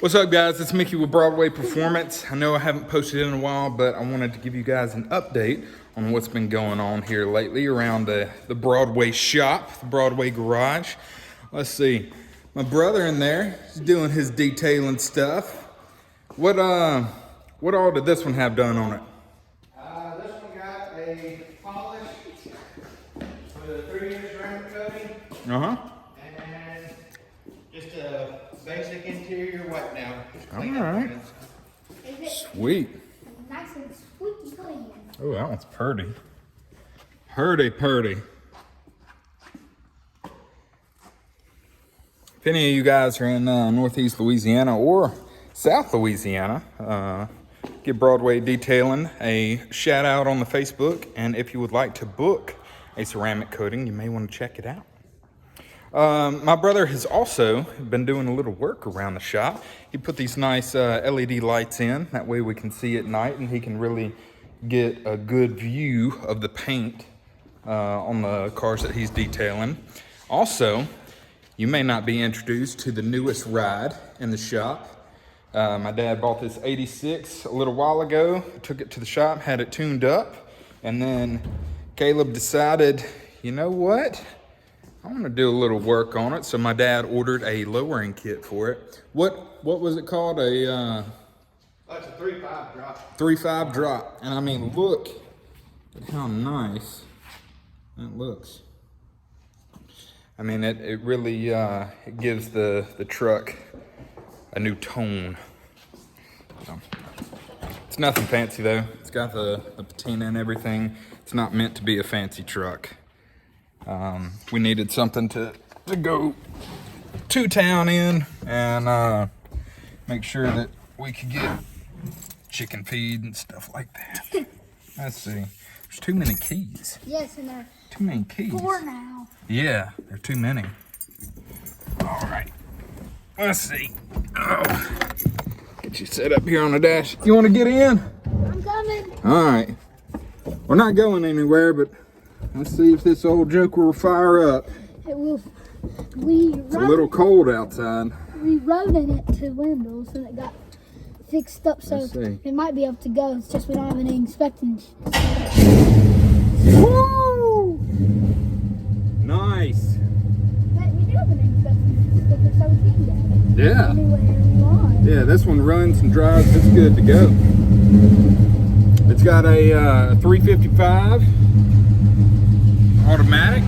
What's up, guys? It's Mickey with Broadway Performance. I know I haven't posted in a while, but I wanted to give you guys an update on what's been going on here lately around the Broadway shop, the Broadway garage. Let's see. My brother in there is doing his detailing stuff. What all did this one have done on it? This one got a polish with a 3-inch ceramic coating. Uh-huh. And just a basic interior wipe down. All right. Sweet. Nice and squeaky clean. Oh, that one's purty. Purty. If any of you guys are in Northeast Louisiana or South Louisiana, give Broadway Detailing a shout out on the Facebook. And if you would like to book a ceramic coating, you may want to check it out. My brother has also been doing a little work around the shop. He put these nice LED lights in. That way we can see at night and he can really get a good view of the paint on the cars that he's detailing. Also, you may not be introduced to the newest ride in the shop. My dad bought this 86 a little while ago, took it to the shop, had it tuned up, and then Caleb decided, you know what? I'm gonna do a little work on it. So my dad ordered a lowering kit for it. What was it called? That's a 3.5 drop. 3.5 drop. And I mean, look at how nice that looks. I mean, it really it gives the truck a new tone. So, it's nothing fancy though. It's got the patina and everything. It's not meant to be a fancy truck. We needed something to go to town in and make sure that we could get chicken feed and stuff like that. Let's see. There's too many keys. Yes, and there Too many keys. are 4 now. Yeah, there are too many. All right. Let's see. Oh. Get you set up here on the dash. You want to get in? I'm coming. All right. We're not going anywhere, but let's see if this old joker will fire up. It will. It's a little cold outside. We rode in it to Wendell's and it got fixed up, so Let's see. it might be able to go. It's just we don't have any inspecting. Woo! Nice. But we do have an inspection sticker, so we can get it. Yeah. Anywhere we want. Yeah, this one runs and drives. It's good to go. It's got a 355 automatic.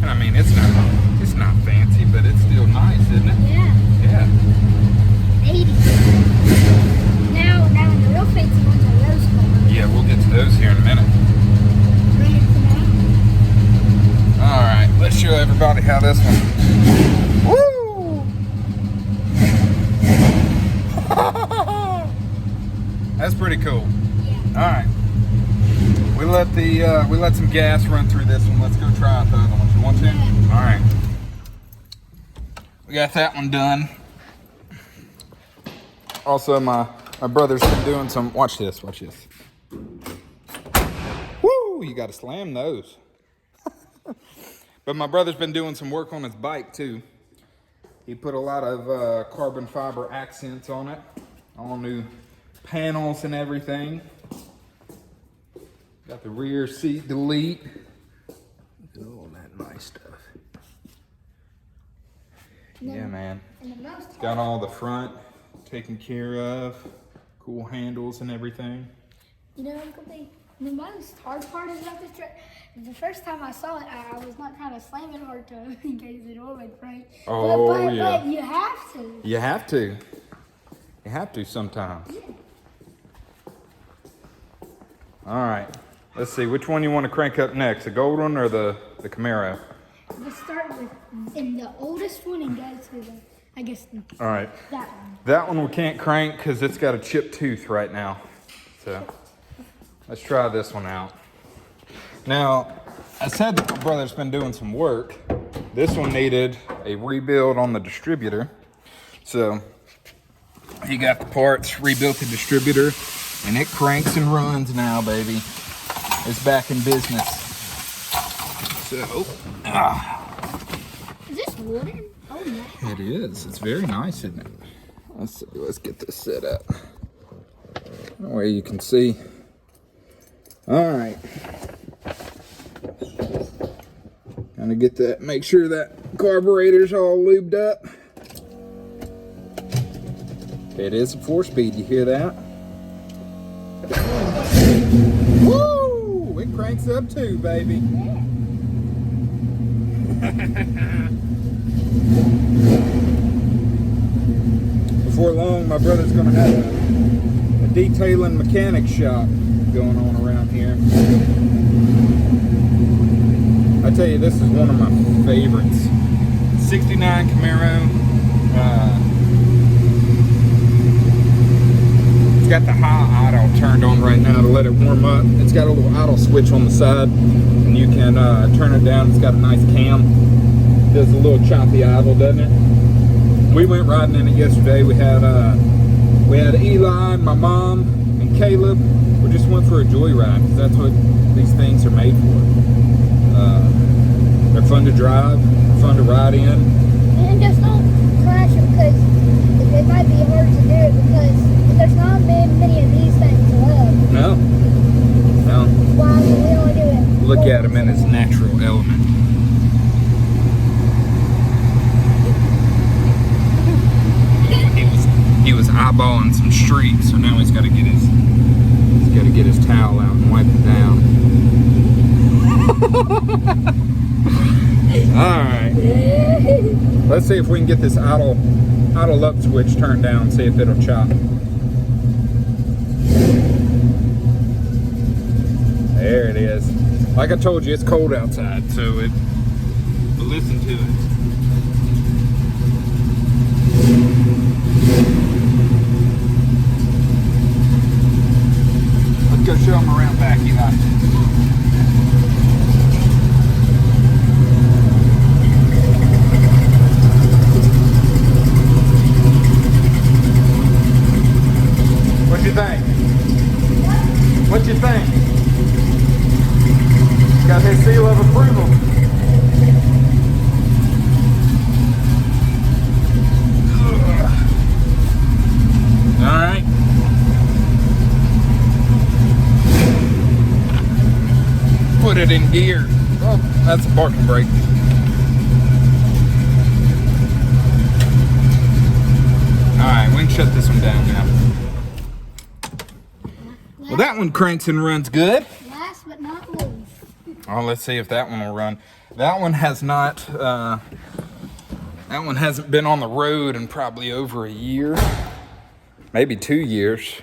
And I mean, it's not fancy, but it's still nice, isn't it? Yeah. Yeah. 80. Now the real fancy ones are those cars. Yeah, we'll get to those here in a minute. Bring it to now. All right, let's show everybody how this one. Woo! That's pretty cool. Yeah. All right. We let some gas run through this one. Let's go try out the other ones. You want to? Yeah. All right. We got that one done. Also, my brother's been doing some. Watch this. Woo! You got to slam those. But my brother's been doing some work on his bike too. He put a lot of carbon fiber accents on it. All new panels and everything. Got the rear seat delete. Look at all that nice stuff. Yeah, man. And the most Got all the front taken care of. Cool handles and everything. You know, Uncle B, the most hard part about this truck, the first time I saw it, I was not trying to slam it hard to in case the door would break. Oh, but yeah. you have to. You have to. You have to sometimes. Yeah. All right. Let's see. Which one you want to crank up next? The gold one or the Camaro? Let's start with in the oldest one and go to the, I guess, All right. that one. That one we can't crank because it's got a chipped tooth right now. So let's try this one out. Now, I said that my brother's been doing some work. This one needed a rebuild on the distributor. So he got the parts, rebuilt the distributor, and it cranks and runs now, baby. It's back in business. So, Is this wooden? Oh, yeah. it is. It's very nice, isn't it? Let's see, let's get this set up where you can see. All right. Gonna get that, make sure that carburetor's all lubed up. It is a 4-speed, you hear that? Woo! It cranks up too, baby. Before long, my brother's gonna have a detailing mechanic shop going on around here. I tell you, this is one of my favorites. 69 Camaro. It's got the high idle turned on right now to let it warm up. It's got a little idle switch on the side, and you can turn it down. It's got a nice cam. It does a little choppy idle, doesn't it? We went riding in it yesterday. We had Eli and my mom and Caleb. We just went for a joyride because that's what these things are made for. They're fun to drive, fun to ride in. And just don't crash it because it might be hard to do it because there's not many of these things left. No. Why would we only do it? Look at him in his natural element. He was eyeballing some streaks, so now he's got to get his towel out and wipe it down. All right. Let's see if we can get this idle up switch turned down and see if it'll chop. There it is. Like I told you, it's cold outside, so but listen to it. Let's go show them around back, Eli. What you think? What you think? Got his seal of approval. All right. Put it in gear. Oh, that's a parking brake. All right, we can shut this one down now. Well, that one cranks and runs good. Last but not least. Oh, let's see if that one will run. That one has not. That one hasn't been on the road in probably over a year, maybe 2 years.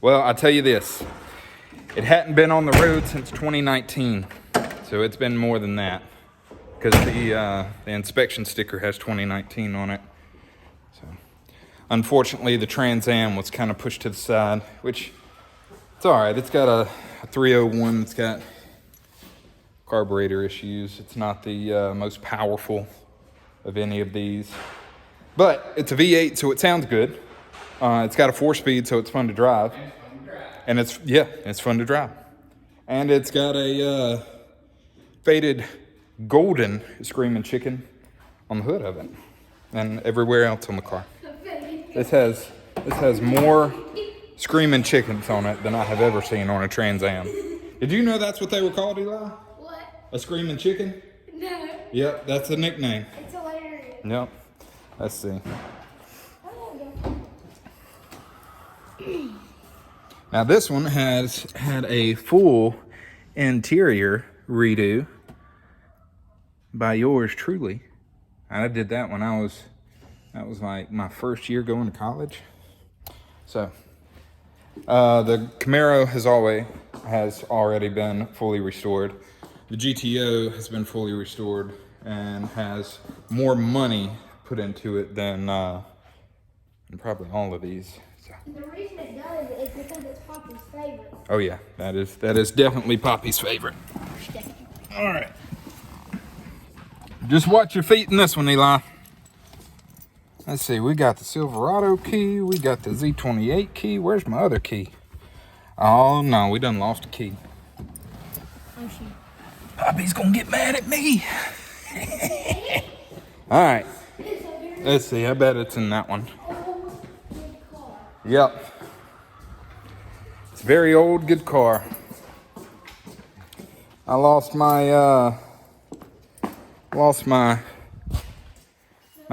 Well, I'll tell you this. It hadn't been on the road since 2019, so it's been more than that because the inspection sticker has 2019 on it. So, unfortunately, the Trans Am was kind of pushed to the side, which it's all right. It's got a 301 that's got carburetor issues. It's not the most powerful of any of these, but it's a V8, so it sounds good. It's got a 4-speed, so it's fun to drive. And it's fun to drive. And it's got a faded golden Screaming Chicken on the hood of it and everywhere else on the car. This has more Screaming Chickens on it than I have ever seen on a Trans Am. Did you know that's what they were called, Eli? What? A Screaming Chicken? No. Yep, that's a nickname. It's hilarious. Yep. Let's see. Now this one has had a full interior redo by yours truly. I did that when that was like my first year going to college. So the Camaro has already been fully restored. The GTO has been fully restored and has more money put into it than probably all of these. The reason it does is because it's Poppy's favorite. Oh yeah, that is definitely Poppy's favorite. All right. Just watch your feet in this one, Eli. Let's see, we got the Silverado key, we got the Z28 key. Where's my other key? Oh no, we done lost a key. Oh shit. Poppy's gonna get mad at me. All right. Let's see, I bet it's in that one. Yep. It's a very old, good car. I lost my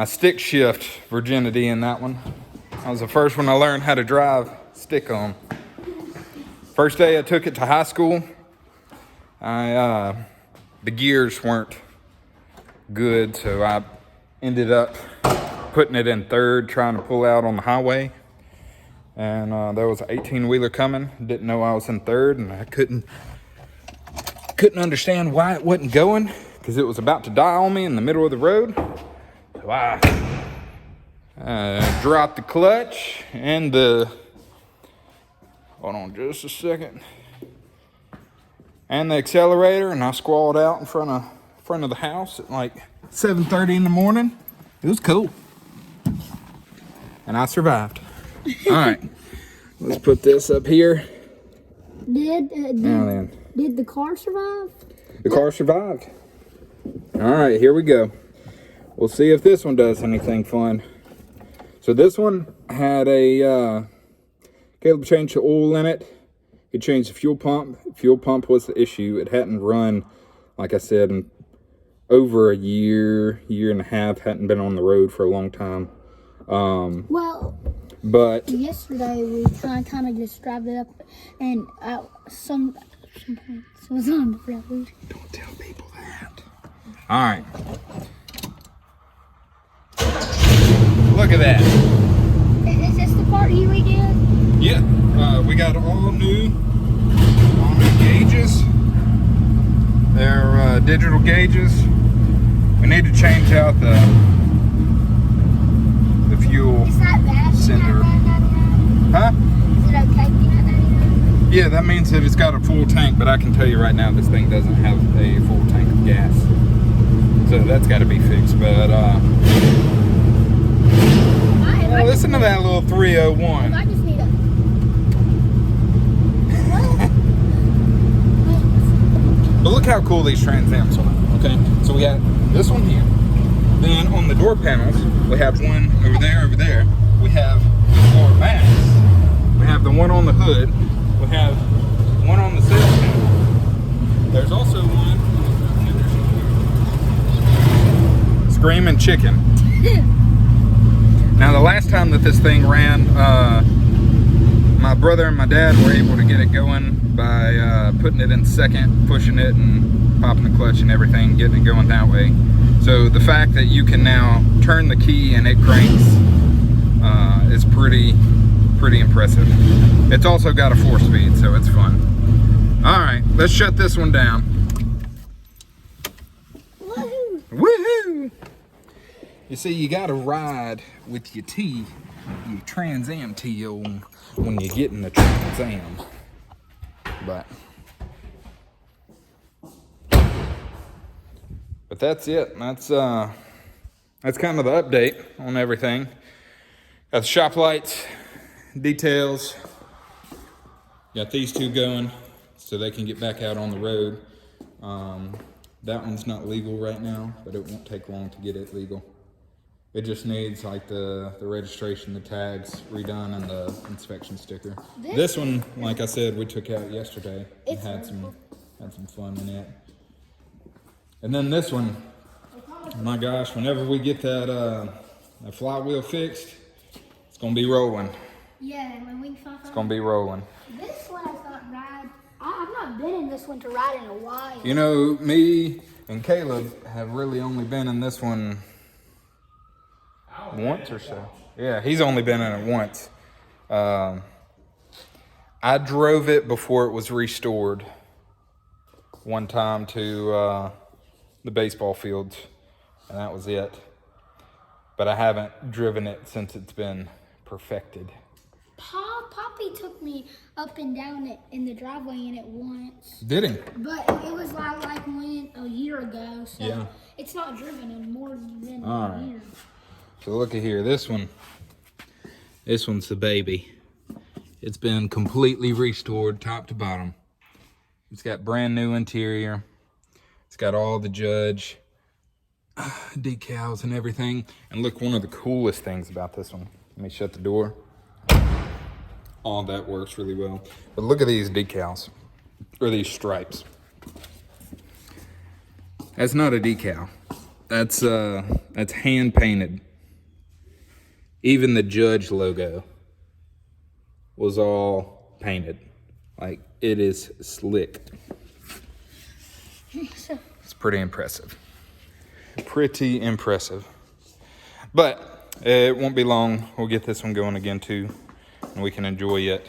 stick shift virginity in that one. That was the first one I learned how to drive stick on. First day I took it to high school, the gears weren't good, so I ended up putting it in third, trying to pull out on the highway. And there was an 18-wheeler coming. Didn't know I was in third, and I couldn't understand why it wasn't going, because it was about to die on me in the middle of the road. So I dropped the clutch and hold on just a second, and the accelerator, and I squalled out in front of the house at like 7:30 in the morning. It was cool, and I survived. All right, let's put this up here. Did the car survive? The car survived. All right, here we go. We'll see if this one does anything fun. So this one had Caleb changed the oil in it. He changed the fuel pump. Fuel pump was the issue. It hadn't run, like I said, in over a year and a half. Hadn't been on the road for a long time. But yesterday we kind of just drive it up, and some points was on the road. Don't tell people that. All right. Look at that. Is this the part you redid? Yeah. We got all new gauges. They're digital gauges. We need to change out the fuel Is that bad? sender. Huh? Is it okay being at 99? Yeah, that means that it's got a full tank, but I can tell you right now this thing doesn't have a full tank of gas. So that's got to be fixed. But listen to that little 301. I just need a... But look how cool these Trans Ams are, okay? So we got this one here. Then on the door panels, we have one over there. We have floor mats. We have the one on the hood. We have one on the sales panel. There's also one Screaming Chicken. Now the last time that this thing ran, my brother and my dad were able to get it going by putting it in second, pushing it and popping the clutch and everything, getting it going that way. So the fact that you can now turn the key and it cranks is pretty impressive. It's also got a 4-speed, so it's fun. All right, let's shut this one down. Woohoo! Woohoo! You see, you gotta ride with your Trans Am T on when you get in the Trans Am. But that's it. That's kind of the update on everything. Got the shop lights, details. Got these two going so they can get back out on the road. That one's not legal right now, but it won't take long to get it legal. It just needs like the registration, the tags redone, and the inspection sticker. This one, like I said, we took out yesterday and had some fun in it. And then this one, my gosh, whenever we get that flywheel fixed, it's gonna be rolling. Yeah, when we find It's gonna be rolling. This one I've not ride. I've not been in this one to ride in a while. You know, me and Caleb have really only been in this one once or so. Yeah, he's only been in it once. I drove it before it was restored one time to the baseball fields, and that was it. But I haven't driven it since it's been perfected. Poppy took me up and down it in the driveway in it once. Did he? But it was like a year ago, so Yeah. it's not driven in more than All a right. year. So look at here, this one's the baby. It's been completely restored top to bottom. It's got brand new interior. It's got all the Judge decals and everything. And look, one of the coolest things about this one, let me shut the door. all that works really well. But look at these decals, or these stripes. That's not a decal. That's hand painted. Even the Judge logo was all painted. Like, it is slick. It's pretty impressive. Pretty impressive. But it won't be long. We'll get this one going again too, and we can enjoy it.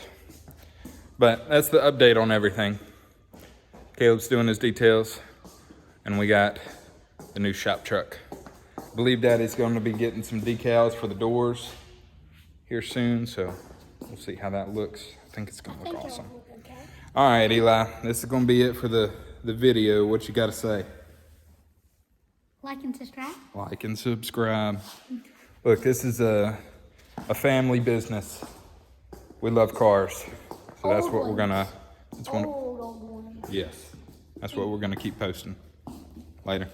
But that's the update on everything. Caleb's doing his details, and we got the new shop truck. I believe Daddy's going to be getting some decals for the doors here soon, so we'll see how that looks. I think it's going to look awesome. All right, Eli, this is going to be it for the video. What you got to say? Like and subscribe. Like and subscribe. Look, this is a family business. We love cars, so that's what we're gonna. Yes, that's what we're gonna keep posting. Later.